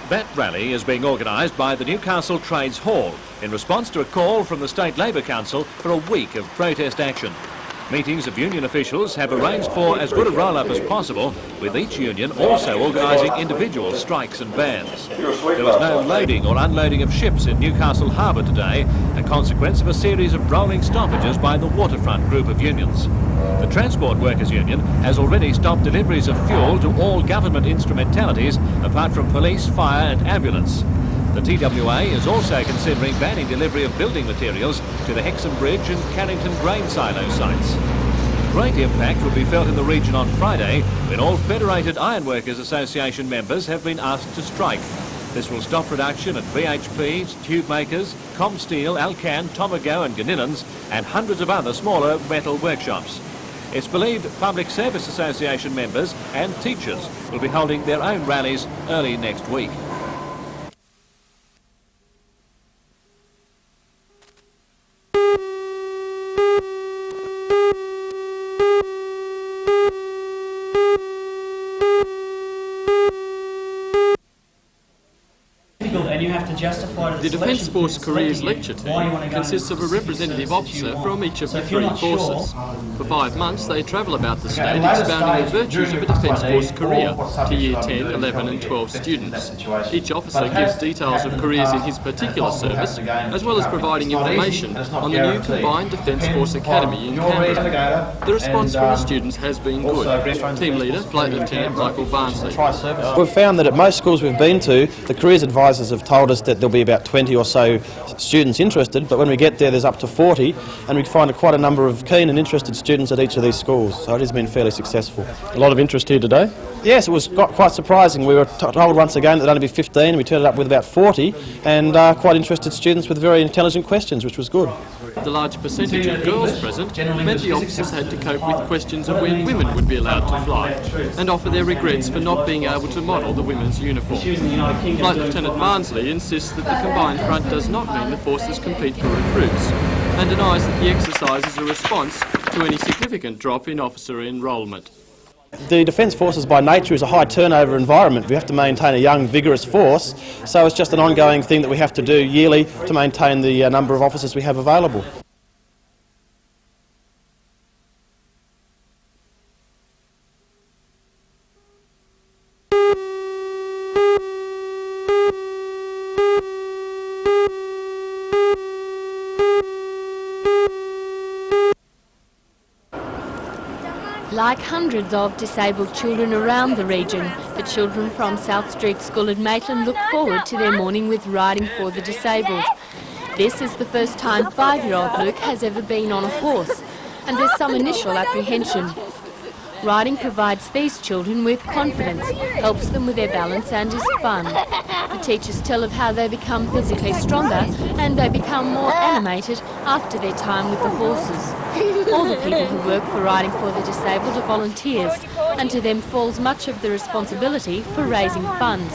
That rally is being organised by the Newcastle Trades Hall in response to a call from the State Labour Council for a week of protest action. Meetings of union officials have arranged for as good a roll-up as possible, with each union also organising individual strikes and bans. There was no loading or unloading of ships in Newcastle Harbour today, a consequence of a series of rolling stoppages by the waterfront group of unions. The Transport Workers Union has already stopped deliveries of fuel to all government instrumentalities apart from police, fire and ambulance. The TWA is also considering banning delivery of building materials to the Hexham Bridge and Carrington grain silo sites. Great impact will be felt in the region on Friday when all Federated Ironworkers Association members have been asked to strike. This will stop production at BHPs, tube makers, Comsteel, Alcan, Tomago and Ganinans and hundreds of other smaller metal workshops. It's believed Public Service Association members and teachers will be holding their own rallies early next week. The Defence Force Careers Lecture Team consists of a representative officer from each of the three forces. For 5 months they travel about the state expounding the virtues of a Defence Force career to Year 10, 11 and 12 students. Each officer gives details of careers in his particular service, as well as providing information on the new Combined Defence Force Academy in Canberra. The response from the students has been good. Team Leader, Flight Lieutenant Michael Barnsley. We've found that at most schools we've been to, the careers advisors have told us that there'll be about 20 or so students interested, but when we get there's up to 40, and we find quite a number of keen and interested students at each of these schools, so it has been fairly successful. A lot of interest here today? Yes, it was quite surprising. We were told once again that there'd only be 15, and we turned up with about 40, and quite interested students with very intelligent questions, which was good. The large percentage of girls present meant the officers had to cope with questions of when women would be allowed to fly, and offer their regrets for not being able to model the women's uniform. Flight Lieutenant Barnsley insists that the combined front does not mean the forces compete for recruits, and denies that the exercise is a response to any significant drop in officer enrolment. The Defence Forces by nature is a high turnover environment. We have to maintain a young, vigorous force, so it's just an ongoing thing that we have to do yearly to maintain the number of officers we have available. Like hundreds of disabled children around the region, the children from South Street School at Maitland look forward to their morning with Riding for the Disabled. This is the first time 5-year-old Luke has ever been on a horse, and there's some initial apprehension. Riding provides these children with confidence, helps them with their balance and is fun. The teachers tell of how they become physically stronger and they become more animated after their time with the horses. All the people who work for Riding for the Disabled are volunteers, and to them falls much of the responsibility for raising funds.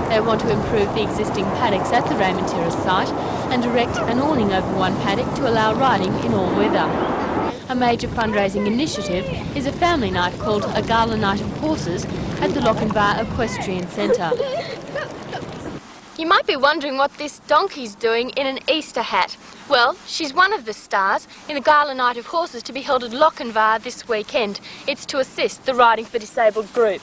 They want to improve the existing paddocks at the Raymond Terrace site and erect an awning over one paddock to allow riding in all weather. A major fundraising initiative is a family night called a Gala Night of Horses at the Lochinvar Equestrian Centre. You might be wondering what this donkey's doing in an Easter hat. Well, she's one of the stars in the Gala Night of Horses to be held at Lochinvar this weekend. It's to assist the Riding for Disabled group.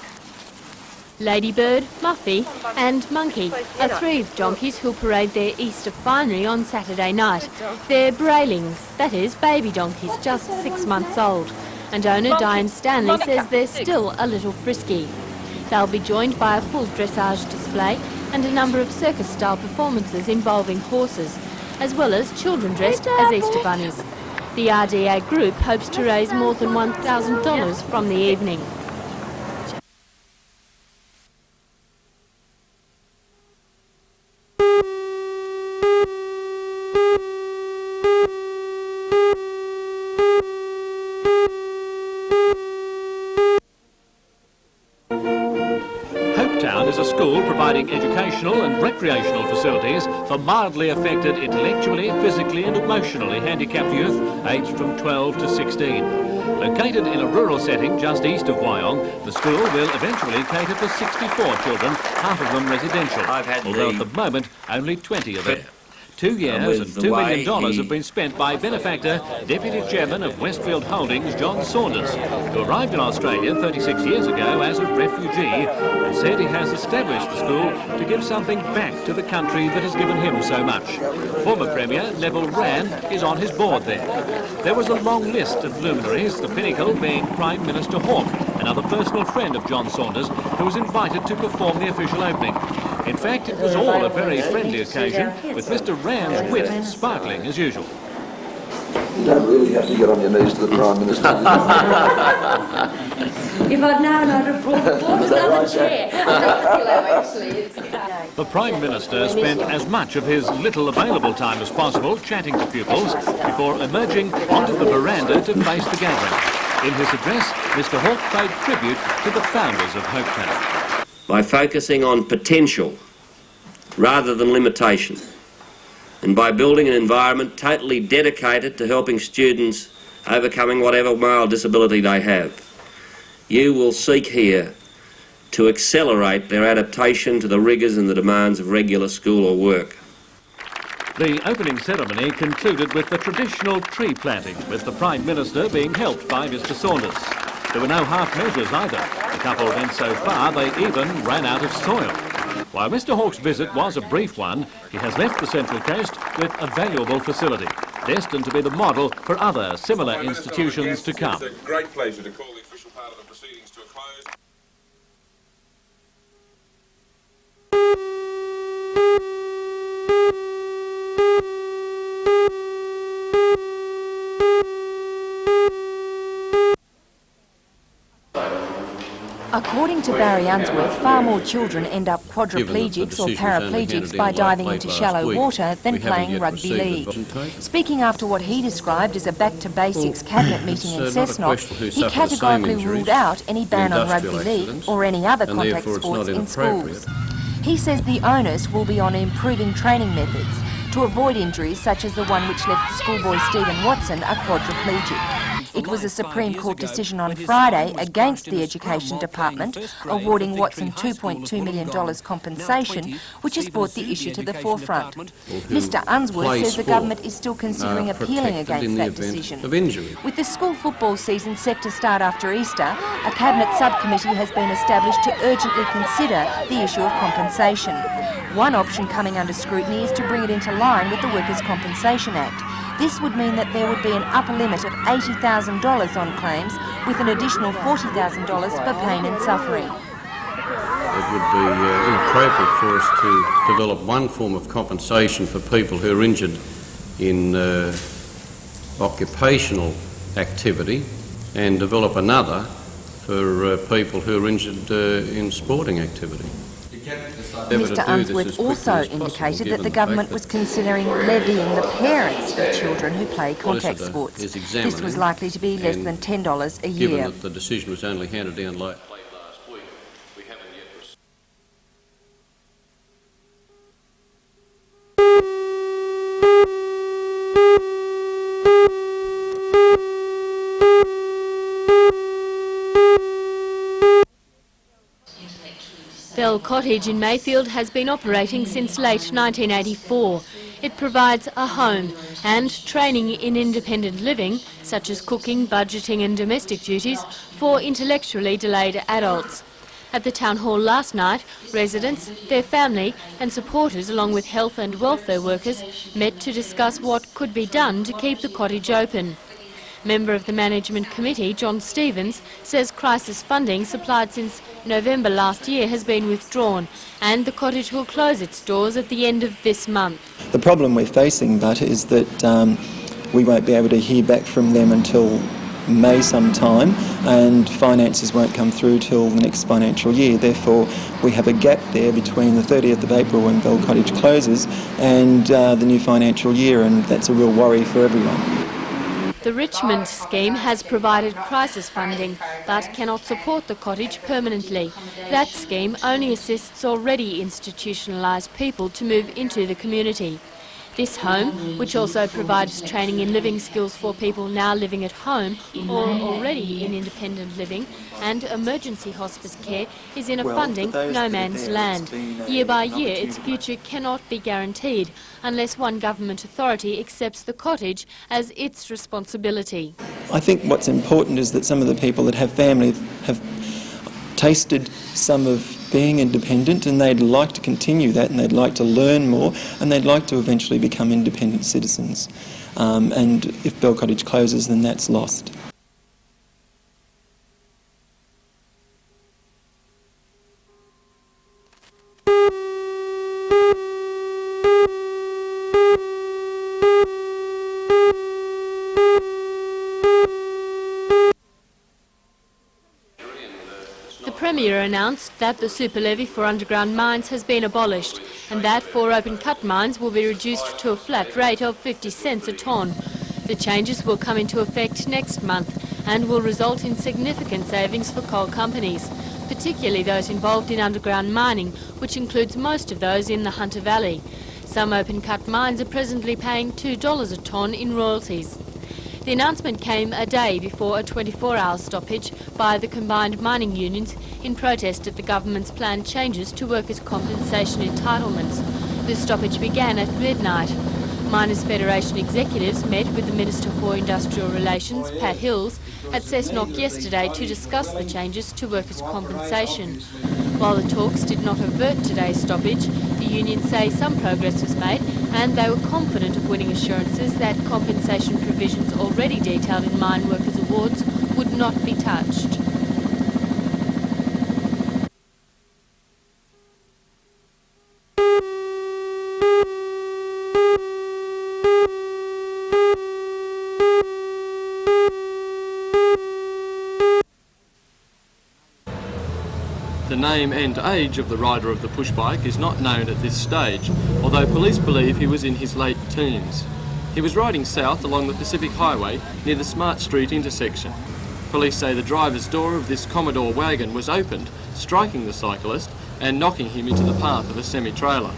Ladybird, Muffy and Monkey are 3 of donkeys who'll parade their Easter finery on Saturday night. They're Braylings, that is, baby donkeys just 6 months old, and owner Diane Stanley says they're still a little frisky. They'll be joined by a full dressage display and a number of circus-style performances involving horses, as well as children dressed as Easter bunnies. The RDA group hopes to raise more than $1,000 from the evening. Hopetown is a school providing educational and recreational facilities for mildly affected intellectually, physically and emotionally handicapped youth aged from 12 to 16. Located in a rural setting just east of Wyong, the school will eventually cater for 64 children, half of them residential, although at the moment only 20 are there. 2 years and $2 million have been spent by benefactor, Deputy Chairman of Westfield Holdings, John Saunders, who arrived in Australia 36 years ago as a refugee and said he has established the school to give something back to the country that has given him so much. Former Premier Neville Wran is on his board there. There was a long list of luminaries, the pinnacle being Prime Minister Hawke, another personal friend of John Saunders, who was invited to perform the official opening. In fact, it was all a very friendly occasion, with Mr. Wran's wit sparkling as usual. You don't really have to get on your knees to the Prime Minister. If I'd known, I'd have brought another chair. The Prime Minister spent as much of his little available time as possible chatting to pupils before emerging onto the veranda to face the gathering. In his address, Mr. Hawke paid tribute to the founders of Hopetown. By focusing on potential rather than limitation, and by building an environment totally dedicated to helping students overcoming whatever mild disability they have, you will seek here to accelerate their adaptation to the rigours and the demands of regular school or work. The opening ceremony concluded with the traditional tree planting, with the Prime Minister being helped by Mr. Saunders. There were no half measures either. The couple went so far they even ran out of soil. While Mr. Hawke's visit was a brief one, he has left the Central Coast with a valuable facility, destined to be the model for other similar institutions to come. It's a great pleasure to call the official part of the proceedings to a close. According to Barry Unsworth, far more children end up quadriplegics or paraplegics by diving into shallow water than playing rugby league. Speaking after what he described as a back-to-basics cabinet meeting in Cessnock, he categorically ruled out any ban on rugby league or any other contact sports in schools. He says the onus will be on improving training methods to avoid injuries such as the one which left schoolboy Stephen Watson a quadriplegic. It was a Supreme Court decision on Friday against the Education Department, awarding Watson $2.2 million compensation, which has brought the issue to the forefront. Mr. Unsworth says the government is still considering appealing against that decision. With the school football season set to start after Easter, a Cabinet subcommittee has been established to urgently consider the issue of compensation. One option coming under scrutiny is to bring it into line with the Workers' Compensation Act. This would mean that there would be an upper limit of $80,000 on claims, with an additional $40,000 for pain and suffering. It would be inappropriate for us to develop one form of compensation for people who are injured in occupational activity and develop another for people who are injured in sporting activity. Mr. Unsworth also indicated that the government was considering levying the parents of children who play contact sports. This was likely to be less than $10 a year. Given that the decision was only handed down late last week, we haven't yet received. Bell Cottage in Mayfield has been operating since late 1984. It provides a home and training in independent living, such as cooking, budgeting and domestic duties, for intellectually delayed adults. At the Town Hall last night, residents, their family and supporters, along with health and welfare workers, met to discuss what could be done to keep the cottage open. Member of the Management Committee, John Stevens, says crisis funding supplied since November last year has been withdrawn and the cottage will close its doors at the end of this month. The problem we're facing, but, is that we won't be able to hear back from them until May sometime, and finances won't come through till the next financial year. Therefore, we have a gap there between the 30th of April when Bell Cottage closes and the new financial year, and that's a real worry for everyone. The Richmond scheme has provided crisis funding but cannot support the cottage permanently. That scheme only assists already institutionalised people to move into the community. This home, which also provides training in living skills for people now living at home or already in independent living, and emergency hospice care, is in a funding no man's land. Year by year, its future cannot be guaranteed unless one government authority accepts the cottage as its responsibility. I think what's important is that some of the people that have family have tasted some of being independent, and they'd like to continue that, and they'd like to learn more, and they'd like to eventually become independent citizens. And if Bell Cottage closes, then that's lost. The Premier announced that the super levy for underground mines has been abolished and that for open cut mines will be reduced to a flat rate of 50 cents a tonne. The changes will come into effect next month and will result in significant savings for coal companies, particularly those involved in underground mining, which includes most of those in the Hunter Valley. Some open cut mines are presently paying $2 a tonne in royalties. The announcement came a day before a 24-hour stoppage by the combined mining unions in protest at the government's planned changes to workers' compensation entitlements. The stoppage began at midnight. Miners' Federation executives met with the Minister for Industrial Relations, Pat Hills, at Cessnock yesterday to discuss the changes to workers' compensation. While the talks did not avert today's stoppage, the unions say some progress was made and they were confident of winning assurances that compensation provisions already detailed in mine workers' awards would not be touched. The name and age of the rider of the pushbike is not known at this stage, although police believe he was in his late teens. He was riding south along the Pacific Highway near the Smart Street intersection. Police say the driver's door of this Commodore wagon was opened, striking the cyclist and knocking him into the path of a semi-trailer.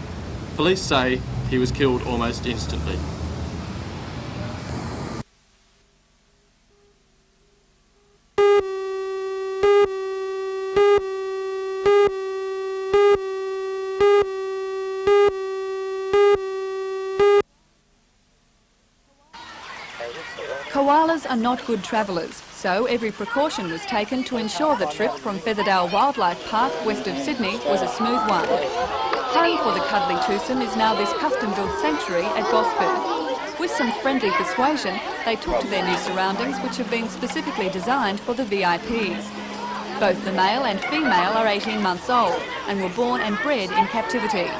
Police say he was killed almost instantly. Koalas are not good travellers, so every precaution was taken to ensure the trip from Featherdale Wildlife Park west of Sydney was a smooth one. Home for the cuddly twosome is now this custom-built sanctuary at Gosford. With some friendly persuasion, they took to their new surroundings, which have been specifically designed for the VIPs. Both the male and female are 18 months old and were born and bred in captivity.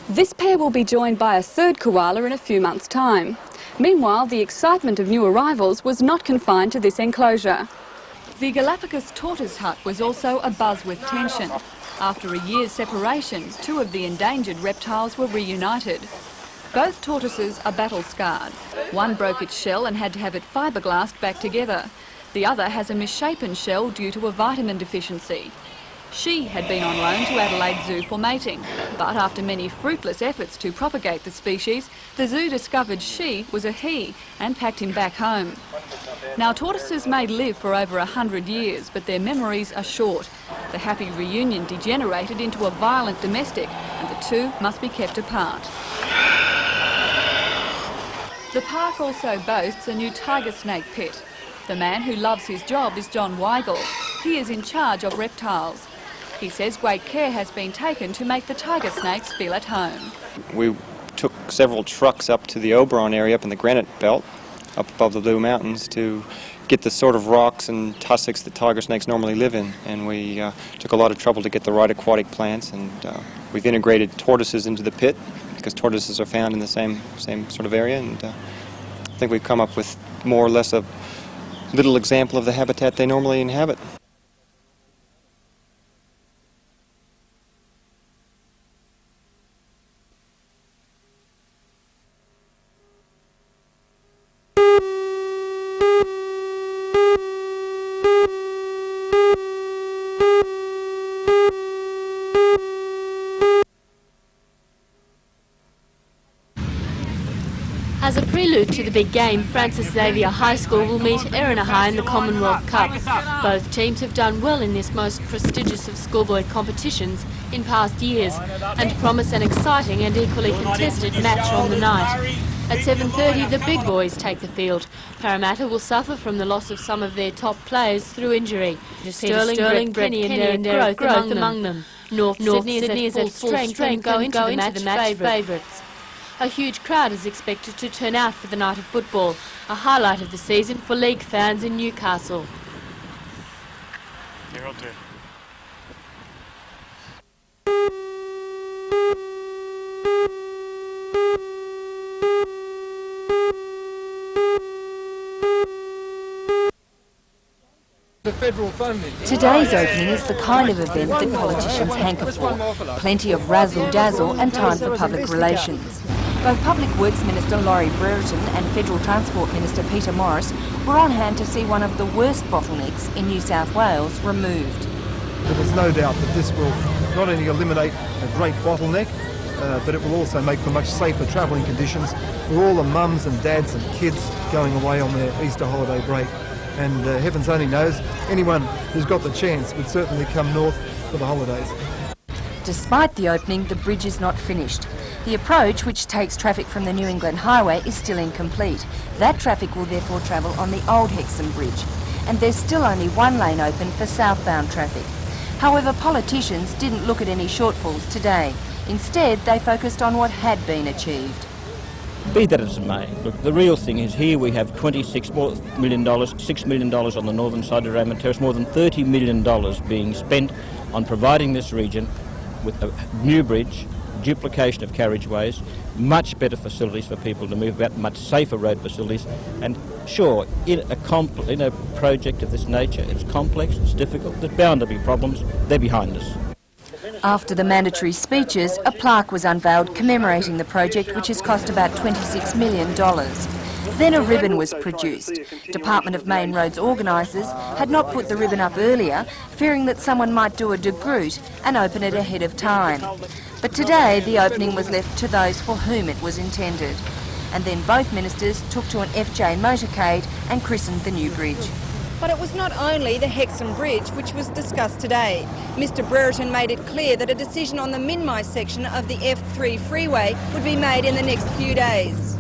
This pair will be joined by a third koala in a few months' time. Meanwhile, the excitement of new arrivals was not confined to this enclosure. The Galapagos tortoise hut was also abuzz with tension. After a year's separation, two of the endangered reptiles were reunited. Both tortoises are battle-scarred. One broke its shell and had to have it fiberglassed back together. The other has a misshapen shell due to a vitamin deficiency. She had been on loan to Adelaide Zoo for mating, but after many fruitless efforts to propagate the species, the zoo discovered she was a he and packed him back home. Now, tortoises may live for over 100 years, but their memories are short. The happy reunion degenerated into a violent domestic, and the two must be kept apart. The park also boasts a new tiger snake pit. The man who loves his job is John Weigel. He is in charge of reptiles. He says great care has been taken to make the tiger snakes feel at home. We took several trucks up to the Oberon area up in the granite belt, up above the Blue Mountains, to get the sort of rocks and tussocks that tiger snakes normally live in. And we took a lot of trouble to get the right aquatic plants, and we've integrated tortoises into the pit because tortoises are found in the same sort of area. And I think we've come up with more or less a little example of the habitat they normally inhabit. prelude to the big game, Francis Xavier High School will meet Erina High in the Commonwealth Cup. Both teams have done well in this most prestigious of schoolboy competitions in past years and promise an exciting and equally contested match on the night. At 7:30, the big boys take the field. Parramatta will suffer from the loss of some of their top players through injury. Sterling, Penny and Derek growth among them. North Sydney is at full strength and go into the match favourites. A huge crowd is expected to turn out for the night of football, a highlight of the season for league fans in Newcastle. Today's opening is the kind of event that politicians hanker for. Plenty of razzle-dazzle and time for public relations. Both Public Works Minister Laurie Brereton and Federal Transport Minister Peter Morris were on hand to see one of the worst bottlenecks in New South Wales removed. There is no doubt that this will not only eliminate a great bottleneck, but it will also make for much safer travelling conditions for all the mums and dads and kids going away on their Easter holiday break. And heavens only knows, anyone who's got the chance would certainly come north for the holidays. Despite the opening, the bridge is not finished. The approach, which takes traffic from the New England Highway, is still incomplete. That traffic will therefore travel on the old Hexham Bridge. And there's still only one lane open for southbound traffic. However, politicians didn't look at any shortfalls today. Instead, they focused on what had been achieved. Be that as it may, look, the real thing is here we have $26 million, $6 million on the northern side of Raymond Terrace, more than $30 million being spent on providing this region with a new bridge, duplication of carriageways, much better facilities for people to move about, much safer road facilities. And sure, in a project of this nature, it's complex, it's difficult, there's bound to be problems, they're behind us. After the mandatory speeches, a plaque was unveiled commemorating the project, which has cost about $26 million. Then a ribbon was produced. Department of Main Roads organisers had not put the ribbon up earlier, fearing that someone might do a de Groot and open it ahead of time. But today, the opening was left to those for whom it was intended. And then both ministers took to an FJ motorcade and christened the new bridge. But it was not only the Hexham Bridge which was discussed today. Mr Brereton made it clear that a decision on the minimised section of the F3 freeway would be made in the next few days.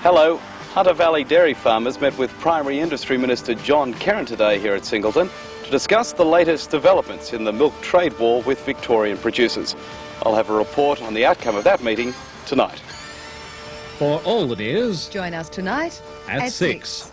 Hello. Hunter Valley dairy farmers met with Primary Industry Minister John Kerrin today here at Singleton to discuss the latest developments in the milk trade war with Victorian producers. I'll have a report on the outcome of that meeting tonight. For all the news, join us tonight at 6.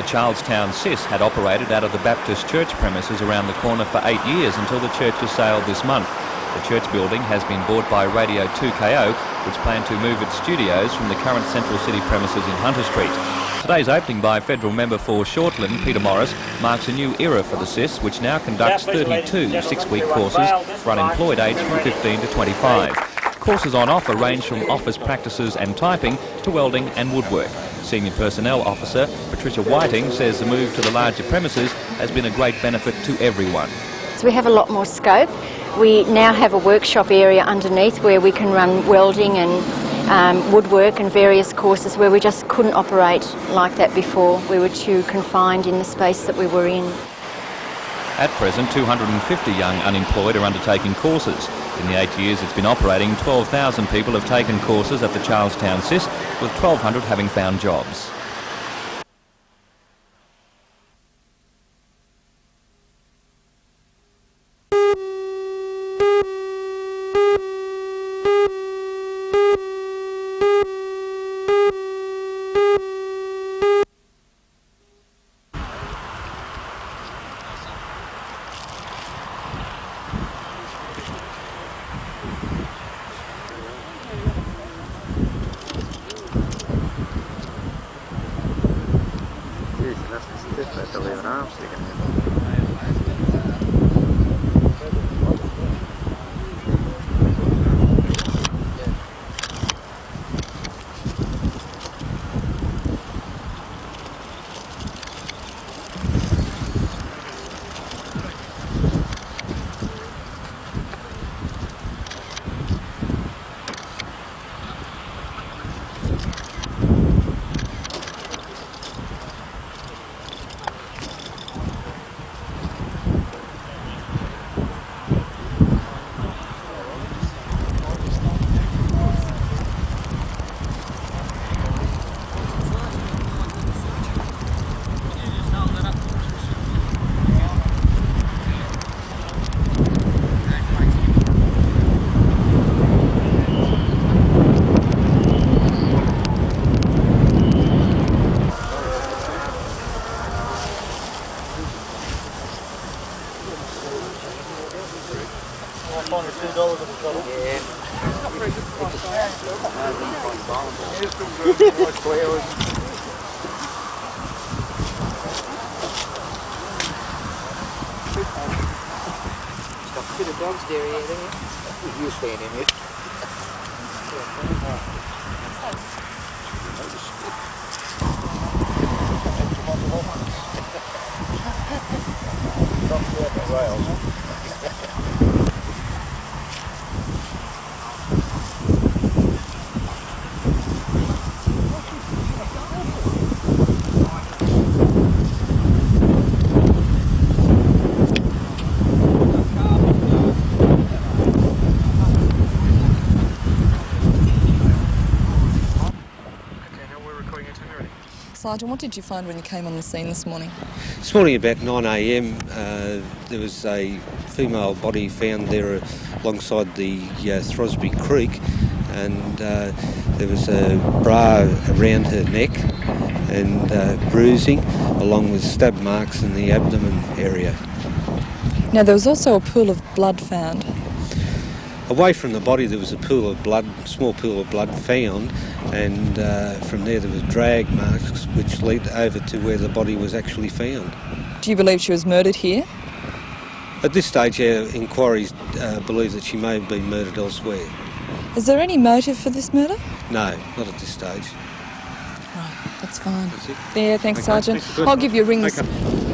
The Charlestown SIES had operated out of the Baptist Church premises around the corner for 8 years until the churches sailed this month. The church building has been bought by Radio 2KO, which plan to move its studios from the current Central City premises in Hunter Street. Today's opening by federal member for Shortland, Peter Morris, marks a new era for the SIES, which now conducts 32 six-week courses for unemployed aged from 15 to 25. Courses on offer range from office practices and typing to welding and woodwork. Senior Personnel Officer Patricia Whiting says the move to the larger premises has been a great benefit to everyone. So we have a lot more scope. We now have a workshop area underneath where we can run welding and woodwork and various courses where we just couldn't operate like that before. We were too confined in the space that we were in. At present, 250 young unemployed are undertaking courses. In the 8 years it's been operating, 12,000 people have taken courses at the Charlestown SIES, with 1,200 having found jobs. Sergeant, what did you find when you came on the scene this morning? This morning about 9 a.m. There was a female body found there alongside the Throsby Creek, and there was a bra around her neck and bruising, along with stab marks in the abdomen area. Now there was also a pool of blood found. Away from the body there was a pool of blood, small pool of blood found, and from there was drag marks which lead over to where the body was actually found. Do you believe she was murdered here? At this stage our inquiries believe that she may have been murdered elsewhere. Is there any motive for this murder? No, not at this stage. Right, that's fine. That's it. Yeah, thanks, Okay, Sergeant. thanks. I'll give you a ring. Okay.